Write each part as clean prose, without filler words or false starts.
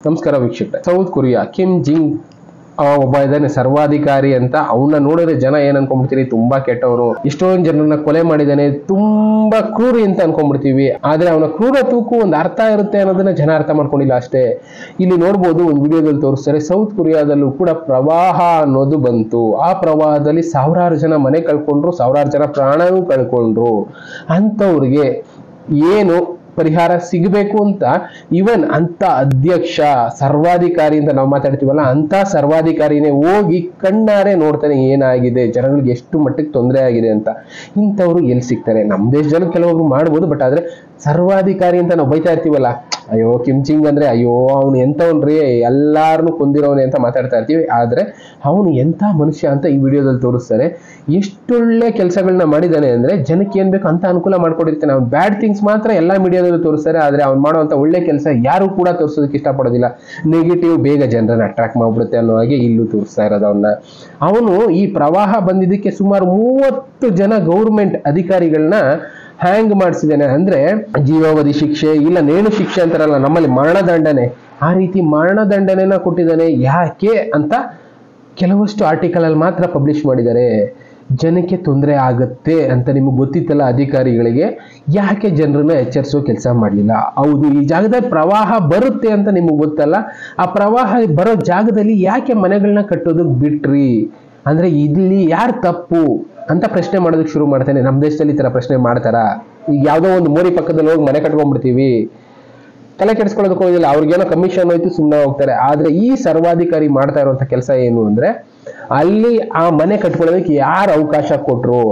ನಮಸ್ಕಾರ ವೀಕ್ಷಕರೇ. South Korea Kim ಜಿಂಗ್ ಒಬ್ಬ ಇದ್ದಾನೆ ಸರ್ವಾಧಿಕಾರಿ ಅಂತ. ಅವನ್ನ ನೋಡಿದ್ರೆ ಜನ ಏನ್ ಅನ್ಕೊಂಡ್ಬಿಡ್ತೀರಿ, ತುಂಬಾ ಕೆಟ್ಟವರು, ಎಷ್ಟೊಂದು ಜನರನ್ನ ಕೊಲೆ ಮಾಡಿದಾನೆ, ತುಂಬಾ ಕ್ರೂರಿ ಅಂತ ಅನ್ಕೊಂಡ್ಬಿಡ್ತೀವಿ. ಆದ್ರೆ ಅವನ ಕ್ರೂರತ್ವಕ್ಕೂ ಒಂದು ಅರ್ಥ ಇರುತ್ತೆ ಅನ್ನೋದನ್ನ ಜನ ಅರ್ಥ ಮಾಡ್ಕೊಂಡಿಲ್ಲ ಅಷ್ಟೇ. ಇಲ್ಲಿ ನೋಡ್ಬೋದು, ಒಂದು ವಿಡಿಯೋದಲ್ಲಿ ತೋರಿಸ್ತಾರೆ, ಸೌತ್ ಕೊರಿಯಾದಲ್ಲೂ ಕೂಡ ಪ್ರವಾಹ ಅನ್ನೋದು ಬಂತು. ಆ ಪ್ರವಾಹದಲ್ಲಿ ಸಾವಿರಾರು ಜನ ಮನೆ ಕಳ್ಕೊಂಡ್ರು, ಸಾವಿರಾರು ಜನ ಪ್ರಾಣನೂ ಕಳ್ಕೊಂಡ್ರು. ಅಂತವ್ರಿಗೆ ಏನು ಪರಿಹಾರ ಸಿಗಬೇಕು ಅಂತ ಇವನ್ ಅಂತ ಅಧ್ಯಕ್ಷ ಸರ್ವಾಧಿಕಾರಿ ಅಂತ ನಾವು ಮಾತಾಡ್ತೀವಲ್ಲ, ಅಂತ ಸರ್ವಾಧಿಕಾರಿನೇ ಹೋಗಿ ಕಣ್ಣಾರೆ ನೋಡ್ತಾನೆ ಏನಾಗಿದೆ, ಜನಗಳಿಗೆ ಎಷ್ಟು ಮಟ್ಟಿಗೆ ತೊಂದರೆ ಆಗಿದೆ ಅಂತ. ಇಂಥವ್ರು ಎಲ್ಲಿ ಸಿಗ್ತಾರೆ? ನಮ್ಮ ದೇಶದಲ್ಲಿ ಕೆಲವೊಬ್ರು ಮಾಡ್ಬೋದು, ಬಟ್ ಆದ್ರೆ ಸರ್ವಾಧಿಕಾರಿ ಅಂತ ನಾವು ಬೈತಾ ಇರ್ತೀವಲ್ಲ, ಅಯ್ಯೋ ಕಿಮ್ ಜಿಂಗ್ ಅಂದ್ರೆ ಅಯ್ಯೋ ಅವನು ಎಂಥವನ್ರಿ, ಎಲ್ಲಾರನು ಕೊಂದಿರೋನೆ ಅಂತ ಮಾತಾಡ್ತಾ ಇರ್ತೀವಿ. ಆದ್ರೆ ಅವನು ಎಂಥ ಮನುಷ್ಯ ಅಂತ ಈ ವಿಡಿಯೋದಲ್ಲಿ ತೋರಿಸ್ತಾರೆ. ಎಷ್ಟೊಳ್ಳೆ ಕೆಲಸಗಳನ್ನ ಮಾಡಿದಾನೆ ಅಂದ್ರೆ ಜನಕ್ಕೆ ಏನ್ ಬೇಕು ಅಂತ ಅನುಕೂಲ ಮಾಡ್ಕೊಡಿರ್ತಾನೆ. ಅವ್ನು ಬ್ಯಾಡ್ ಥಿಂಗ್ಸ್ ಮಾತ್ರ ಎಲ್ಲಾ ಮೀಡಿಯಾದಲ್ಲೂ ತೋರಿಸ್ತಾರೆ, ಆದ್ರೆ ಅವ್ನು ಮಾಡುವಂತ ಒಳ್ಳೆ ಕೆಲಸ ಯಾರು ಕೂಡ ತೋರಿಸೋದಕ್ಕೆ ಇಷ್ಟಪಡೋದಿಲ್ಲ. ನೆಗೆಟಿವ್ ಬೇಗ ಜನರನ್ನ ಅಟ್ರಾಕ್ಟ್ ಮಾಡ್ಬಿಡುತ್ತೆ ಅನ್ನೋ ಹಾಗೆ ಇಲ್ಲೂ ತೋರಿಸ್ತಾ ಇರೋದು ಅವನ್ನ. ಅವನು ಈ ಪ್ರವಾಹ ಬಂದಿದ್ದಕ್ಕೆ ಸುಮಾರು 30 ಜನ ಗೌರ್ಮೆಂಟ್ ಅಧಿಕಾರಿಗಳನ್ನ ಹ್ಯಾಂಗ್ ಮಾಡಿಸಿದ್ದೇನೆ. ಅಂದ್ರೆ ಜೀವಾವಧಿ ಶಿಕ್ಷೆ ಇಲ್ಲ ನೇಣು ಶಿಕ್ಷೆ ಅಂತಾರಲ್ಲ ನಮ್ಮಲ್ಲಿ, ಮರಣದಂಡನೆ, ಆ ರೀತಿ ಮರಣದಂಡನೆನ ಕೊಟ್ಟಿದ್ದಾನೆ. ಯಾಕೆ ಅಂತ ಕೆಲವಷ್ಟು ಆರ್ಟಿಕಲ್ ಅಲ್ಲಿ ಮಾತ್ರ ಪಬ್ಲಿಷ್ ಮಾಡಿದ್ದಾರೆ. ಜನಕ್ಕೆ ತೊಂದರೆ ಆಗುತ್ತೆ ಅಂತ ನಿಮಗೆ ಗೊತ್ತಿತ್ತಲ್ಲ ಅಧಿಕಾರಿಗಳಿಗೆ, ಯಾಕೆ ಜನರನ್ನ ಎಚ್ಚರಿಸೋ ಕೆಲಸ ಮಾಡಲಿಲ್ಲ? ಹೌದು, ಈ ಜಾಗದಲ್ಲಿ ಪ್ರವಾಹ ಬರುತ್ತೆ ಅಂತ ನಿಮಗೆ ಗೊತ್ತಲ್ಲ, ಆ ಪ್ರವಾಹ ಬರೋ ಜಾಗದಲ್ಲಿ ಯಾಕೆ ಮನೆಗಳನ್ನ ಕಟ್ಟೋದಕ್ಕೆ ಬಿಟ್ರಿ? ಅಂದ್ರೆ ಇಲ್ಲಿ ಯಾರು ತಪ್ಪು ಅಂತ ಪ್ರಶ್ನೆ ಮಾಡೋದಕ್ಕೆ ಶುರು ಮಾಡ್ತಾನೆ. ನಮ್ಮ ದೇಶದಲ್ಲಿ ಈ ತರ ಪ್ರಶ್ನೆ ಮಾಡ್ತಾರಾ? ಈಗ ಯಾವ್ದೋ ಒಂದು ಮೋರಿ ಪಕ್ಕದಲ್ಲಿ ಹೋಗಿ ಮನೆ ಕಟ್ಕೊಂಡ್ಬಿಡ್ತೀವಿ, ತಲೆ ಕೆಡಿಸ್ಕೊಳ್ಳೋದಕ್ಕೆ ಹೋಗಿಲ್ಲ, ಅವ್ರಿಗೇನೋ ಕಮಿಷನ್ ಹೋಯ್ತು, ಸುಮ್ಮನೆ ಹೋಗ್ತಾರೆ. ಆದ್ರೆ ಈ ಸರ್ವಾಧಿಕಾರಿ ಮಾಡ್ತಾ ಇರುವಂತ ಕೆಲಸ ಏನು ಅಂದ್ರೆ, ಅಲ್ಲಿ ಆ ಮನೆ ಕಟ್ಕೊಳ್ಳೋದಕ್ಕೆ ಯಾರು ಅವಕಾಶ ಕೊಟ್ರು?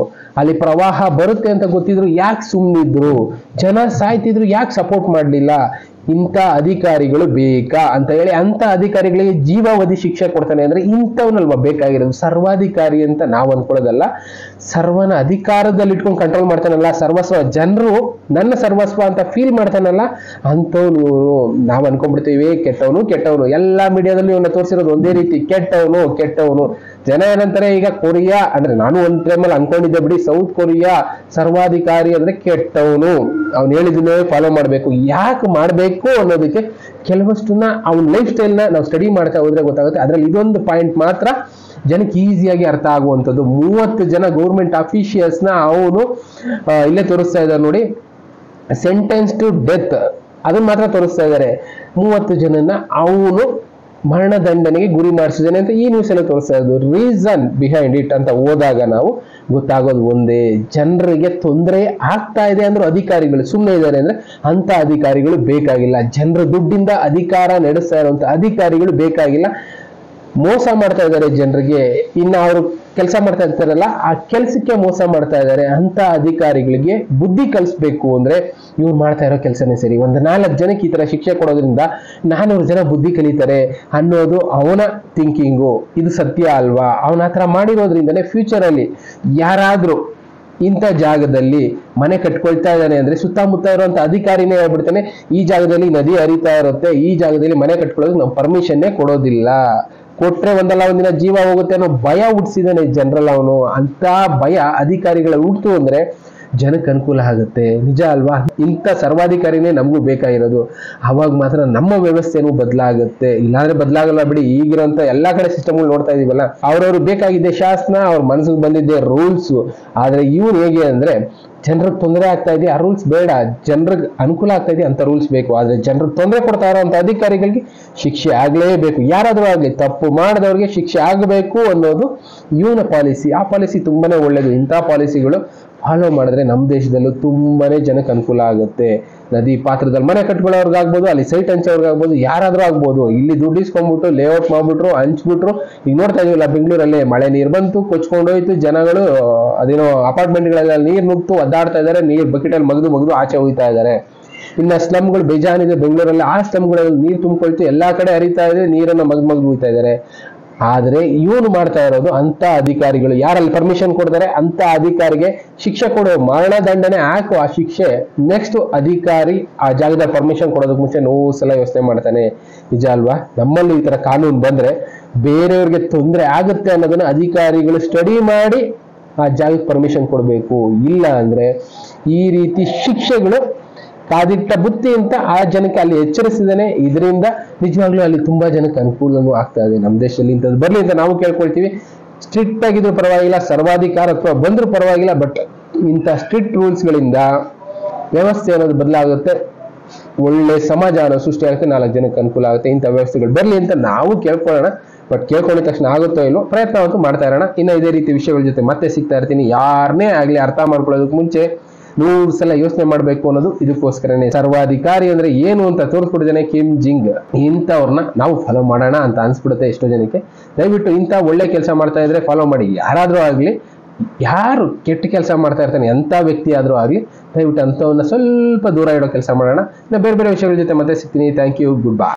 ಅಲ್ಲಿ ಪ್ರವಾಹ ಬರುತ್ತೆ ಅಂತ ಗೊತ್ತಿದ್ರು ಯಾಕೆ ಸುಮ್ಮನಿದ್ರು? ಜನ ಸಾಯ್ತಿದ್ರು ಯಾಕೆ ಸಪೋರ್ಟ್ ಮಾಡ್ಲಿಲ್ಲ? ಇಂಥ ಅಧಿಕಾರಿಗಳು ಬೇಕಾ ಅಂತ ಹೇಳಿ ಅಂತ ಅಧಿಕಾರಿಗಳಿಗೆ ಜೀವಾವಧಿ ಶಿಕ್ಷೆ ಕೊಡ್ತಾನೆ. ಅಂದ್ರೆ ಇಂಥವನಲ್ವಾ ಬೇಕಾಗಿರೋದು? ಸರ್ವಾಧಿಕಾರಿ ಅಂತ ನಾವು ಅನ್ಕೊಳ್ಳೋದಲ್ಲ, ಸರ್ವನ ಅಧಿಕಾರದಲ್ಲಿ ಇಟ್ಕೊಂಡು ಕಂಟ್ರೋಲ್ ಮಾಡ್ತಾನಲ್ಲ, ಸರ್ವಸ್ವ, ಜನರು ನನ್ನ ಸರ್ವಸ್ವ ಅಂತ ಫೀಲ್ ಮಾಡ್ತಾನಲ್ಲ, ಅಂಥವ್ನು ನಾವು ಅನ್ಕೊಂಡ್ಬಿಡ್ತೀವಿ ಕೆಟ್ಟವನು ಕೆಟ್ಟವನು. ಎಲ್ಲಾ ಮೀಡಿಯಾದಲ್ಲಿ ಇವನ್ನ ತೋರಿಸಿರೋದು ಒಂದೇ ರೀತಿ, ಕೆಟ್ಟವನು ಕೆಟ್ಟವನು. ಜನ ಏನಂತಾರೆ, ಈಗ ಕೊರಿಯಾ ಅಂದ್ರೆ ನಾನು ಒಂದ್ ಟೈಮಲ್ಲಿ ಅನ್ಕೊಂಡಿದ್ದೆ ಬಿಡಿ, ಸೌತ್ ಕೊರಿಯಾ ಸರ್ವಾಧಿಕಾರಿ ಅಂದ್ರೆ ಕೆಟ್ಟವನು, ಅವ್ನು ಹೇಳಿದ್ದನ್ನೇ ಫಾಲೋ ಮಾಡ್ಬೇಕು. ಯಾಕೆ ಮಾಡ್ಬೇಕು ಅನ್ನೋದಕ್ಕೆ ಕೆಲವಷ್ಟನ್ನ ಅವನ ಲೈಫ್ ಸ್ಟೈಲ್ನ ನಾವು ಸ್ಟಡಿ ಮಾಡ್ತಾ ಹೋದ್ರೆ ಗೊತ್ತಾಗುತ್ತೆ. ಅದ್ರಲ್ಲಿ ಇದೊಂದು ಪಾಯಿಂಟ್ ಮಾತ್ರ ಜನಕ್ಕೆ ಈಸಿಯಾಗಿ ಅರ್ಥ ಆಗುವಂಥದ್ದು. 30 ಜನ ಗೌರ್ಮೆಂಟ್ ಅಫಿಷಿಯಲ್ಸ್ ನ ಅವನು ಇಲ್ಲೇ ತೋರಿಸ್ತಾ ಇದ್ದಾರೆ ನೋಡಿ, ಸೆಂಟೆನ್ಸ್ ಟು ಡೆತ್ ಅದನ್ನ ಮಾತ್ರ ತೋರಿಸ್ತಾ ಇದ್ದಾರೆ. 30 ಜನನ ಅವನು ಮರಣದಂಡನೆಗೆ ಗುರಿ ಮಾಡಿಸಿದ್ದಾನೆ ಅಂತ ಈ ನ್ಯೂಸ್ ಎಲ್ಲ ತೋರಿಸ್ತಾ ಇರೋದು. ರೀಸನ್ ಬಿಹೈಂಡ್ ಇಟ್ ಅಂತ ಹೋದಾಗ ನಾವು ಗೊತ್ತಾಗೋದು ಒಂದೇ, ಜನರಿಗೆ ತೊಂದರೆ ಆಗ್ತಾ ಇದೆ ಅಂದ್ರೆ ಅಧಿಕಾರಿಗಳು ಸುಮ್ಮನೆ ಇದ್ದಾರೆ ಅಂದ್ರೆ ಅಂತ ಅಧಿಕಾರಿಗಳು ಬೇಕಾಗಿಲ್ಲ. ಜನರ ದುಡ್ಡಿಂದ ಅಧಿಕಾರ ನಡೆಸ್ತಾ ಇರುವಂತ ಅಧಿಕಾರಿಗಳು ಬೇಕಾಗಿಲ್ಲ. ಮೋಸ ಮಾಡ್ತಾ ಇದ್ದಾರೆ ಜನರಿಗೆ, ಇನ್ನ ಅವರು ಕೆಲಸ ಮಾಡ್ತಾ ಇರ್ತಾರಲ್ಲ ಆ ಕೆಲಸಕ್ಕೆ ಮೋಸ ಮಾಡ್ತಾ ಇದ್ದಾರೆ. ಅಂತ ಅಧಿಕಾರಿಗಳಿಗೆ ಬುದ್ಧಿ ಕಲಿಸ್ಬೇಕು ಅಂದ್ರೆ ಇವ್ರು ಮಾಡ್ತಾ ಇರೋ ಕೆಲಸನೇ ಸರಿ. ಒಂದು 4 ಜನಕ್ಕೆ ಈ ತರ ಶಿಕ್ಷೆ ಕೊಡೋದ್ರಿಂದ 400 ಜನ ಬುದ್ಧಿ ಕಲಿತಾರೆ ಅನ್ನೋದು ಅವನ ಥಿಂಕಿಂಗು. ಇದು ಸತ್ಯ ಅಲ್ವಾ? ಅವನ ಹತ್ರ ಮಾಡಿರೋದ್ರಿಂದನೇ ಫ್ಯೂಚರ್ ಅಲ್ಲಿ ಯಾರಾದ್ರೂ ಇಂಥ ಜಾಗದಲ್ಲಿ ಮನೆ ಕಟ್ಕೊಳ್ತಾ ಇದ್ದಾನೆ ಅಂದ್ರೆ ಸುತ್ತಮುತ್ತ ಇರುವಂತ ಅಧಿಕಾರಿನೇ ಹೇಳ್ಬಿಡ್ತಾನೆ, ಈ ಜಾಗದಲ್ಲಿ ನದಿ ಹರಿತಾ ಇರುತ್ತೆ, ಈ ಜಾಗದಲ್ಲಿ ಮನೆ ಕಟ್ಕೊಳ್ಳೋದಕ್ಕೆ ನಾವು ಪರ್ಮಿಷನ್ನೇ ಕೊಡೋದಿಲ್ಲ, ಕೊಟ್ರೆ ಒಂದಲ್ಲ ಒಂದಿನ ಜೀವ ಹೋಗುತ್ತೆ ಅನ್ನೋ ಭಯ ಹುಟ್ಟಿಸಿದಾನೆ ಜನರಲ್ ಅವನು. ಅಂತ ಭಯ ಅಧಿಕಾರಿಗಳ ಹುಟ್ಟಿತು ಅಂದ್ರೆ ಜನಕ್ಕೆ ಅನುಕೂಲ ಆಗುತ್ತೆ. ನಿಜ ಅಲ್ವಾ? ಇಂಥ ಸರ್ವಾಧಿಕಾರಿನೇ ನಮಗೂ ಬೇಕಾಗಿರೋದು. ಅವಾಗ ಮಾತ್ರ ನಮ್ಮ ವ್ಯವಸ್ಥೆನೂ ಬದಲಾಗುತ್ತೆ. ಇಲ್ಲಾಂದ್ರೆ ಬದಲಾಗಲ್ಲ ಬಿಡಿ. ಈಗಿರೋಂಥ ಎಲ್ಲಾ ಕಡೆ ಸಿಸ್ಟಮ್ಗಳು ನೋಡ್ತಾ ಇದೀವಲ್ಲ, ಅವ್ರವ್ರು ಬೇಕಾಗಿದ್ದೆ ಶಾಸನ, ಅವ್ರ ಮನಸ್ಸಿಗೆ ಬಂದಿದ್ದೆ ರೂಲ್ಸ್. ಆದ್ರೆ ಇವ್ರು ಹೇಗೆ ಅಂದ್ರೆ, ಜನರಿಗೆ ತೊಂದರೆ ಆಗ್ತಾ ಇದೆ, ಆ ರೂಲ್ಸ್ ಬೇಡ, ಜನರಿಗೆ ಅನುಕೂಲ ಆಗ್ತಾ ಇದೆ ಅಂತ ರೂಲ್ಸ್ ಬೇಕು. ಆದ್ರೆ ಜನರಿಗೆ ತೊಂದರೆ ಕೊಡ್ತಾ ಇರೋಂಥ ಅಧಿಕಾರಿಗಳಿಗೆ ಶಿಕ್ಷೆ ಆಗ್ಲೇಬೇಕು. ಯಾರಾದ್ರೂ ಆಗ್ಲಿ, ತಪ್ಪು ಮಾಡಿದವ್ರಿಗೆ ಶಿಕ್ಷೆ ಆಗಬೇಕು ಅನ್ನೋದು ಇವನ ಪಾಲಿಸಿ. ಆ ಪಾಲಿಸಿ ತುಂಬಾನೇ ಒಳ್ಳೇದು. ಇಂಥ ಪಾಲಿಸಿಗಳು ಫಾಲೋ ಮಾಡಿದ್ರೆ ನಮ್ಮ ದೇಶದಲ್ಲೂ ತುಂಬಾನೇ ಜನಕ್ಕೆ ಅನುಕೂಲ ಆಗುತ್ತೆ. ನದಿ ಪಾತ್ರದಲ್ಲಿ ಮನೆ ಕಟ್ಕೊಳ್ಳೋರ್ಗಾಗ್ಬೋದು, ಅಲ್ಲಿ ಸೈಟ್ ಹಂಚೋರ್ಗಾಗ್ಬೋದು, ಯಾರಾದ್ರೂ ಆಗ್ಬೋದು. ಇಲ್ಲಿ ದುಡ್ಡು ಇಸ್ಕೊಂಡ್ಬಿಟ್ಟು ಲೇಔಟ್ ಮಾಡ್ಬಿಟ್ರು, ಹಂಚ್ಬಿಟ್ರು. ಈಗ ನೋಡ್ತಾ ಇದೀವಲ್ಲ ಬೆಂಗಳೂರಲ್ಲಿ, ಮಳೆ ನೀರು ಬಂತು, ಕೊಚ್ಕೊಂಡೋಯ್ತು, ಜನಗಳು ಅದೇನೋ ಅಪಾರ್ಟ್ಮೆಂಟ್ಗಳೆಲ್ಲ ನೀರು ನುಗ್ತು ಒದ್ದಾಡ್ತಾ ಇದಾರೆ, ನೀರು ಬಕೆಟಲ್ಲಿ ಮಗದು ಆಚೆ ಹೋಗ್ತಾ ಇದಾರೆ. ಇನ್ನ ಸ್ಲಮ್ಗಳು ಬೇಜಾನಿದೆ ಬೆಂಗಳೂರಲ್ಲಿ, ಆ ಸ್ಲಮ್ಗಳಲ್ಲಿ ನೀರು ತುಂಬಿಕೊಳ್ತು, ಎಲ್ಲಾ ಕಡೆ ಹರಿತಾ ಇದೆ, ನೀರನ್ನ ಮಗದು ಹೋಗ್ತಾ ಇದಾರೆ. ಆದ್ರೆ ಇವನು ಮಾಡ್ತಾ ಇರೋದು, ಅಂತ ಅಧಿಕಾರಿಗಳು ಯಾರಲ್ಲಿ ಪರ್ಮಿಷನ್ ಕೊಡ್ತಾರೆ ಅಂತ ಅಧಿಕಾರಿಗೆ ಶಿಕ್ಷೆ ಕೊಡು, ಮರಣದಂಡನೆ ಹಾಕು. ಆ ಶಿಕ್ಷೆ ನೆಕ್ಸ್ಟ್ ಅಧಿಕಾರಿ ಆ ಜಾಗದ ಪರ್ಮಿಷನ್ ಕೊಡೋದಕ್ಕೆ ಮುಂಚೆ 100 ಸಲ ಯೋಚನೆ ಮಾಡ್ತಾನೆ. ನಿಜ ಅಲ್ವಾ? ನಮ್ಮಲ್ಲಿ ಈ ತರ ಕಾನೂನು ಬಂದ್ರೆ ಬೇರೆಯವ್ರಿಗೆ ತೊಂದರೆ ಆಗುತ್ತೆ ಅನ್ನೋದನ್ನ ಅಧಿಕಾರಿಗಳು ಸ್ಟಡಿ ಮಾಡಿ ಆ ಜಾಗಕ್ಕೆ ಪರ್ಮಿಷನ್ ಕೊಡಬೇಕು. ಇಲ್ಲ ಅಂದ್ರೆ ಈ ರೀತಿ ಶಿಕ್ಷೆಗಳು ಕಾದಿಟ್ಟ ಬುತ್ತಿ ಅಂತ ಆ ಜನಕ್ಕೆ ಅಲ್ಲಿ ಎಚ್ಚರಿಸಿದಾನೆ. ಇದರಿಂದ ನಿಜವಾಗ್ಲೂ ಅಲ್ಲಿ ತುಂಬಾ ಜನಕ್ಕೆ ಅನುಕೂಲನೂ ಆಗ್ತಾ ಇದೆ. ನಮ್ಮ ದೇಶದಲ್ಲಿ ಇಂಥದ್ದು ಬರ್ಲಿ ಅಂತ ನಾವು ಕೇಳ್ಕೊಳ್ತೀವಿ. ಸ್ಟ್ರಿಕ್ಟ್ ಆಗಿದ್ರು ಪರವಾಗಿಲ್ಲ, ಸರ್ವಾಧಿಕಾರತ್ವ ಬಂದ್ರೂ ಪರವಾಗಿಲ್ಲ, ಬಟ್ ಇಂಥ ಸ್ಟ್ರಿಕ್ಟ್ ರೂಲ್ಸ್ಗಳಿಂದ ವ್ಯವಸ್ಥೆ ಅನ್ನೋದು ಬದಲಾಗುತ್ತೆ, ಒಳ್ಳೆ ಸಮಾಜ ಅನ್ನೋ ಸೃಷ್ಟಿ ಆಗುತ್ತೆ, 4 ಜನಕ್ಕೆ ಅನುಕೂಲ ಆಗುತ್ತೆ. ಇಂಥ ವ್ಯವಸ್ಥೆಗಳು ಬರ್ಲಿ ಅಂತ ನಾವು ಕೇಳ್ಕೊಳ್ಳೋಣ. ಬಟ್ ಕೇಳ್ಕೊಂಡಿದ ತಕ್ಷಣ ಆಗುತ್ತೋ ಇಲ್ವೋ, ಪ್ರಯತ್ನ ಅಂತೂ ಮಾಡ್ತಾ ಇರೋಣ. ಇನ್ನು ಇದೇ ರೀತಿ ವಿಷಯಗಳ ಜೊತೆ ಮತ್ತೆ ಸಿಗ್ತಾ ಇರ್ತೀನಿ. ಯಾರನ್ನೇ ಆಗ್ಲಿ ಅರ್ಥ ಮಾಡ್ಕೊಳ್ಳೋದಕ್ಕೆ ಮುಂಚೆ 100 ಸಲ ಯೋಚನೆ ಮಾಡಬೇಕು ಅನ್ನೋದು ಇದಕ್ಕೋಸ್ಕರನೇ. ಸರ್ವಾಧಿಕಾರಿ ಅಂದ್ರೆ ಏನು ಅಂತ ತೋರಿಸ್ಬಿಟ್ಟಿದ್ದಾನೆ ಕಿಮ್ ಜಿಂಗ್. ಇಂಥವ್ರನ್ನ ನಾವು ಫಾಲೋ ಮಾಡೋಣ ಅಂತ ಅನ್ಸ್ಬಿಡುತ್ತೆ ಎಷ್ಟೋ ಜನಕ್ಕೆ. ದಯವಿಟ್ಟು ಇಂಥ ಒಳ್ಳೆ ಕೆಲಸ ಮಾಡ್ತಾ ಇದ್ರೆ ಫಾಲೋ ಮಾಡಿ. ಯಾರಾದ್ರೂ ಆಗ್ಲಿ, ಯಾರು ಕೆಟ್ಟ ಕೆಲಸ ಮಾಡ್ತಾ ಇರ್ತಾನೆ, ಎಂಥ ವ್ಯಕ್ತಿ ಆದ್ರೂ ಆಗ್ಲಿ, ದಯವಿಟ್ಟು ಅಂಥವನ್ನ ಸ್ವಲ್ಪ ದೂರ ಇಡೋ ಕೆಲಸ ಮಾಡೋಣ. ಬೇರೆ ಬೇರೆ ವಿಷಯಗಳ ಜೊತೆ ಮತ್ತೆ ಸಿಗ್ತೀನಿ. Thank you, good bye.